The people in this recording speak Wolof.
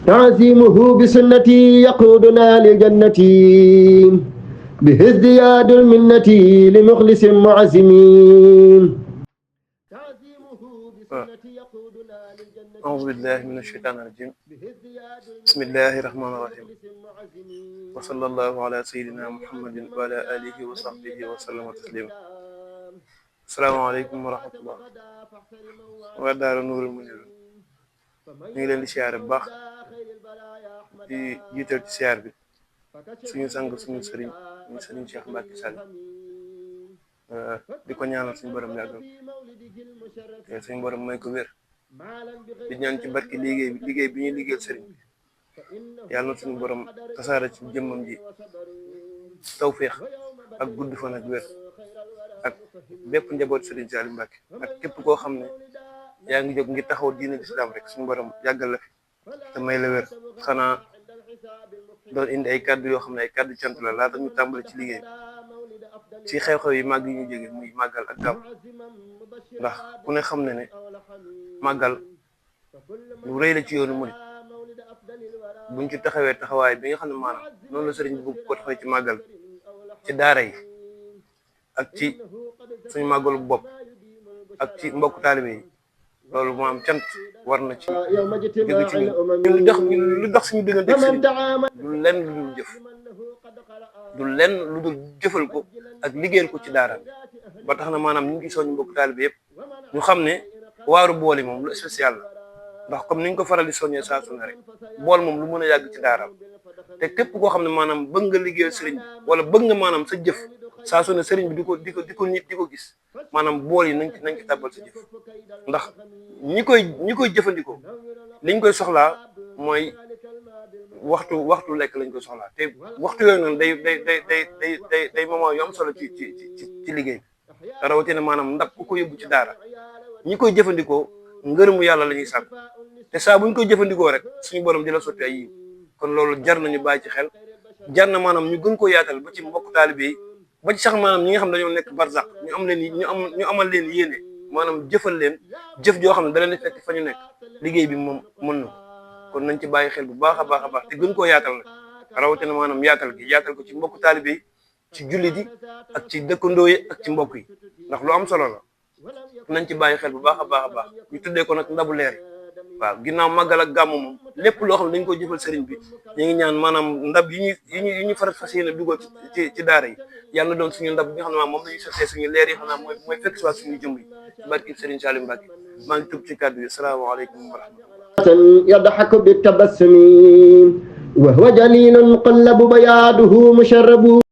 تعزيمه بسنتي يقودنا للجنة به ازدياد المنة لمخلص معزمين. أعوذ بالله من الشيطان الرجيم. بسم الله الرحمن الرحيم. وصلى الله على سيدنا محمد وعلى آله وصحبه وسلم تسليما. السلام عليكم ورحمة الله. waa Daara Nuurul Muniir ñu ngi leen di siyaare bu baax di jiital ci siyaar bi suñu sang suñu sëriñ ñu sëriñ Cheikh Mbacke Sall di ko ñaanal suñu borom yàggal te suñu borom may ko wér di ñaan ci barki liggéey bi ñuy liggéeyal sëriñ bi yàlla na suñu borom tasaare ci jëmmam ji tawféex ak gudd fan ak wér ak bépp njaboot sëriñ Saliou Mbacke ak képp koo xam ne yaa ngi jóg ngir taxaw diine lislaam rek suñu borom yàggal la fi te may la wér. xanaa doon indi ay kàddu yoo xam ne ay kàddu cant la laata ñu tàmbali ci liggéey ci xew-xew yi màgg yi ñu jóge muy màggal ak gàmm ndax ku ne xam ne ne màggal lu rëy la ci yoonu murid buñ ci taxawee taxawaay bi nga xam ne maanaam noonu la sëriñ bi bëgg ko taxawee ci màggal ci daara yi ak ci suñu màggalu bopp ak ci mbokk taalibe yi loolu moo am cant war na ci jóge ci ñun lu dox suñu diggante ak sëriñ du lenn lu dul jëf du lenn lu dul jëfal ko ak liggéeyal ko ci daara ba tax na maanaam ñu ngi soññ mbokk taalibe yëpp ñu xam ne waaru bool yi moom lu spécial la ndax comme ni ñu ko faral di soññee saa su ne rek bool moom lu mën a yàgg ci daaraam te képp koo xam ne maanaam bëgg nga liggéeyal sëriñ bi wala bëgg nga maanaam sa jëf saa su ne sëriñ bi di ko nit di ko gis maanaam bool yi nañ ci tàbbal sa jëf ndax ñi koy jëfandikoo liñ koy soxlaa mooy waxtu lekk lañ koy soxlaa te waxtu yooyu noonu day moment yu am solo ci liggéey bi rawatina maanaam ndab ku ko yóbbu ci daara ñi koy jëfandikoo ngërëmu yàlla la ñuy sàkk te saa buñ koy jëfandikoo rek suñu borom di la sotti ay yiw kon loolu jar nañu bàyyi ci xel jar na maanaam ñu gën ko yaatal ba ci mbokk taalibe yi ba ci sax maanaam ñi nga xam dañoo nekk barzak ñu amal leen yéene maanaam jëfal leen jëf joo xam ne da leen di fekk fa ñu nekk liggéey bi moom mën na kon nañ ci bàyyi xel bu baax a baax te gën koo yaatal nag rawatina maanaam yaatal ko ci mbokk taalibe yi ci jullit yi ak ci dëkkandoo yi ak ci mbokk yi ndax lu am solo la nañ ci bàyyi xel bu baax a baax ñu tuddee ko nag ndabu leer waaw ginnaaw màggal ak gàmm moom lépp loo xam ne dañ koy jëfal sëriñ bi ñu ngi ñaan maanaam ndab yi ñu farat fas yéene dugal ci daara yi yàlla doon suñu ndab bi nga xam ne maanaam moom lañuy sotee suñu leer yi xam naa mooy fekk si waat suñu jëmm yi barki sëriñ Saliou Mbacke maa ngi tub ci kàddu yi salaamaaleykum wa rahmatullah يضحك بالتبسم وهو جليل قلب بياضه مشرب